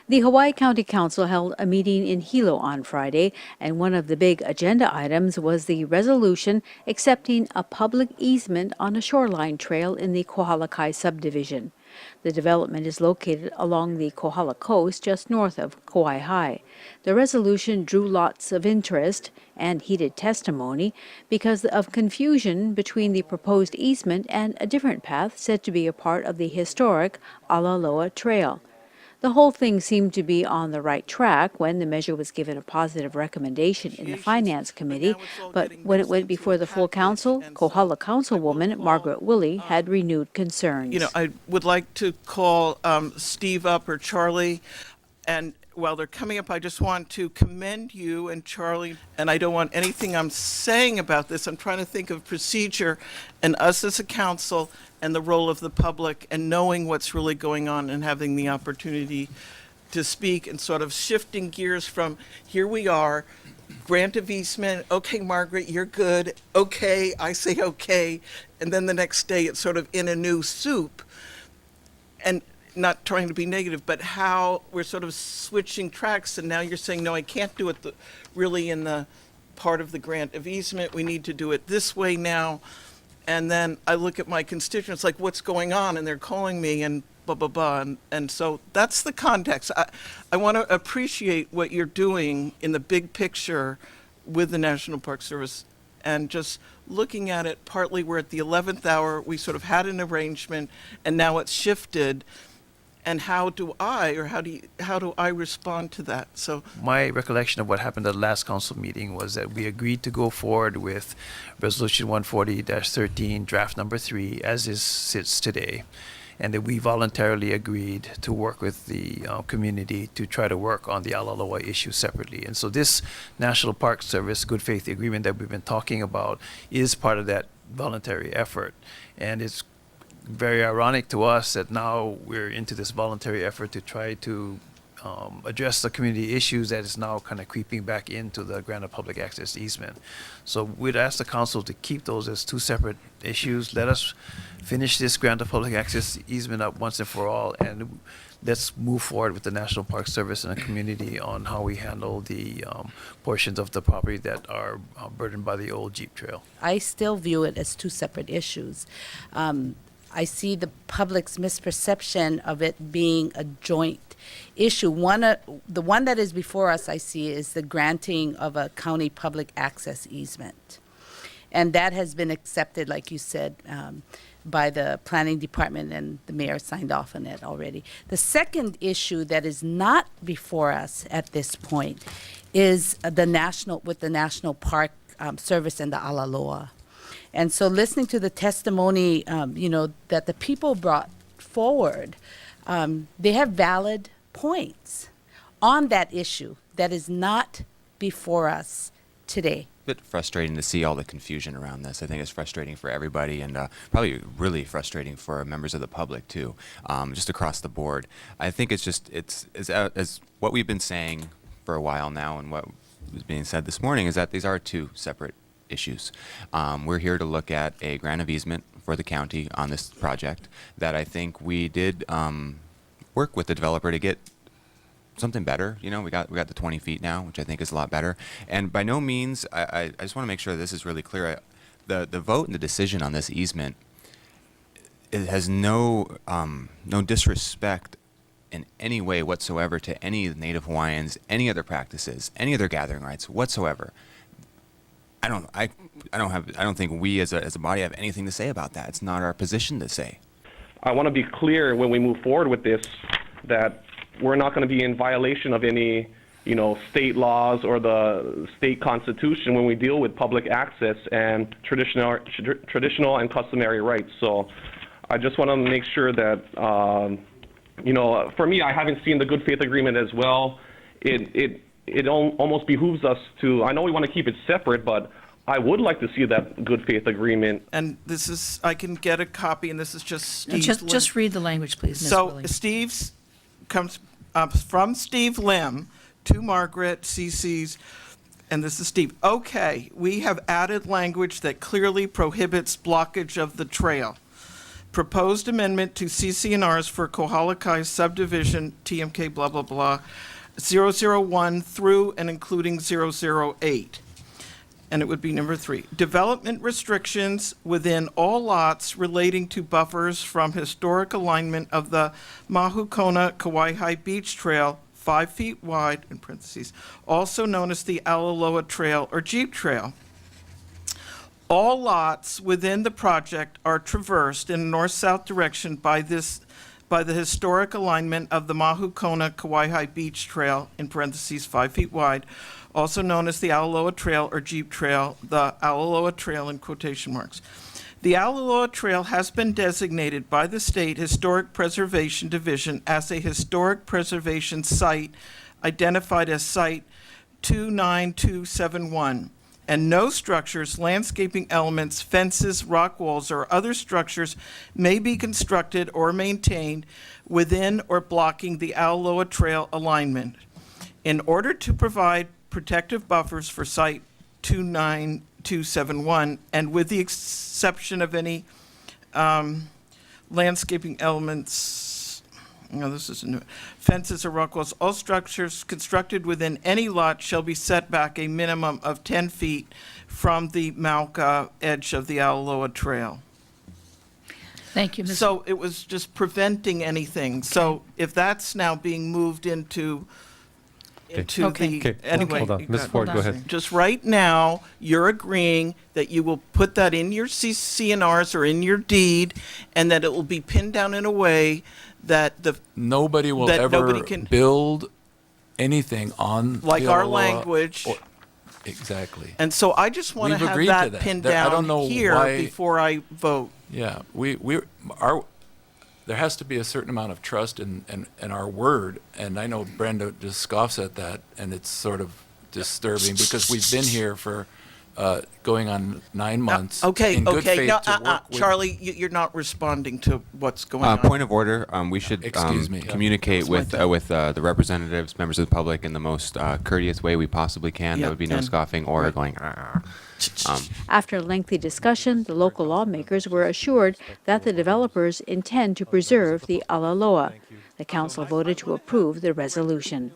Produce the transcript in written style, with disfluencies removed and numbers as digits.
The Hawaii County Council held a meeting in Hilo on Friday, and one of the big agenda items was the resolution accepting a public easement on a shoreline trail in the Kohala Kai subdivision. The development is located along the Kohala coast just north of Kauai High. The resolution drew lots of interest and heated testimony because of confusion between the proposed easement and a different path said to be a part of the historic Alaloa Trail. The whole thing seemed to be on the right track when the measure was given a positive recommendation in the Finance Committee, but when it went before the full council, Kohala Councilwoman Margaret Willey had renewed concerns. I would like to call Steve up or Charlie, and while they're coming up, I just want to commend you and Charlie, and I don't want anything I'm saying about this. I'm trying to think of procedure and us as a council and the role of the public and knowing what's really going on and having the opportunity to speak and sort of shifting gears from here we are, grant of easement, okay, Margaret, you're good, okay, I say okay, and then the next day it's sort of in a new soup. And not trying to be negative, but how we're sort of switching tracks, and now you're saying, no, I can't do it really in the part of the grant of easement. We need to do it this way now. And then I look at my constituents, like, what's going on? And they're calling me and blah, blah, blah. And so that's the context. I want to appreciate what you're doing in the big picture with the National Park Service, and just looking at it, partly we're at the 11th hour, we sort of had an arrangement, and now it's shifted. And how do I respond to that? So my recollection of what happened at the last council meeting was that we agreed to go forward with Resolution 140-13, draft number 3, as it sits today, and that we voluntarily agreed to work with the community to try to work on the Alaloa issue separately. And so this National Park Service good faith agreement that we've been talking about is part of that voluntary effort, and it's very ironic to us that now we're into this voluntary effort to try to address the community issues that is now kind of creeping back into the grant of public access easement. So we'd ask the council to keep those as two separate issues. Let us finish this grant of public access easement up once and for all, and let's move forward with the National Park Service and the community on how we handle the portions of the property that are burdened by the old Jeep Trail. I still view it as two separate issues. I see the public's misperception of it being a joint issue. The one that is before us, I see, is the granting of a county public access easement. And that has been accepted, like you said, by the planning department, and the mayor signed off on it already. The second issue that is not before us at this point is the National Park Service and the Alaloa. And so listening to the testimony, that the people brought forward, they have valid points on that issue that is not before us today. A bit frustrating to see all the confusion around this. I think it's frustrating for everybody, and probably really frustrating for members of the public too, just across the board. I think it's as what we've been saying for a while now, and what was being said this morning is that these are two separate issues. We're here to look at a grant of easement for the county on this project that I think we did work with the developer to get something better. We got the 20 feet now, which I think is a lot better. And by no means, I just want to make sure this is really clear. The vote and the decision on this easement, it has no disrespect in any way whatsoever to any Native Hawaiians, any other practices, any other gathering rights whatsoever. I don't think we as a body have anything to say about that. It's not our position to say. I want to be clear when we move forward with this that we're not going to be in violation of any, state laws or the state constitution when we deal with public access and traditional and customary rights. So I just want to make sure that, for me, I haven't seen the good faith agreement as well. It almost behooves us to, I know we want to keep it separate, but I would like to see that good faith agreement. And this is, I can get a copy, and this is just Steve's. Just read the language, please, Ms. So Willing. Steve's comes from Steve Lim to Margaret CC's, and this is Steve. Okay, we have added language that clearly prohibits blockage of the trail. proposed amendment to CCNRs for Kohala Kai subdivision, TMK blah, blah, blah, 001 through and including 008. And it would be number 3. Development restrictions within all lots relating to buffers from historic alignment of the Mahukona Kauai Beach Trail, 5 feet wide, in parentheses, also known as the Alaloa Trail or Jeep Trail. All lots within the project are traversed in a north-south direction by the historic alignment of the Mahukona Kauai Beach Trail, in parentheses, 5 feet wide, also known as the Alaloa Trail or Jeep Trail, the Alaloa Trail in quotation marks. The Alaloa Trail has been designated by the State Historic Preservation Division as a historic preservation site identified as Site 29271. And no structures, landscaping elements, fences, rock walls, or other structures may be constructed or maintained within or blocking the Alaloa Trail alignment. In order to provide protective buffers for Site 29271, and with the exception of any landscaping elements, this is new, fences or rock walls, all structures constructed within any lot shall be set back a minimum of 10 feet from the Mauka edge of the Alaloa Trail. Thank you, Ms. So it was just preventing anything. So if that's now being moved into Okay. Okay, anyway. hold on. Ms. Ford, go ahead. Just right now, you're agreeing that you will put that in your CNRs or in your deed, and that it will be pinned down in a way that Nobody will that ever nobody can- build anything on like the our Alaloa language. Exactly. And so I just want to We've have agreed to that that. pinned I don't down know here why- before I vote. Yeah, there has to be a certain amount of trust in our word, and I know Brenda just scoffs at that, and it's sort of disturbing because we've been here for going on 9 months Okay, in good okay. faith No, to work with. Charlie, you're not responding to what's going on. Point of order. We should Excuse me. communicate with the representatives, members of the public, in the most courteous way we possibly can. Yeah, There would be no and- scoffing or right. going. After a lengthy discussion, the local lawmakers were assured that the developers intend to preserve the Alaloa. The council voted to approve the resolution.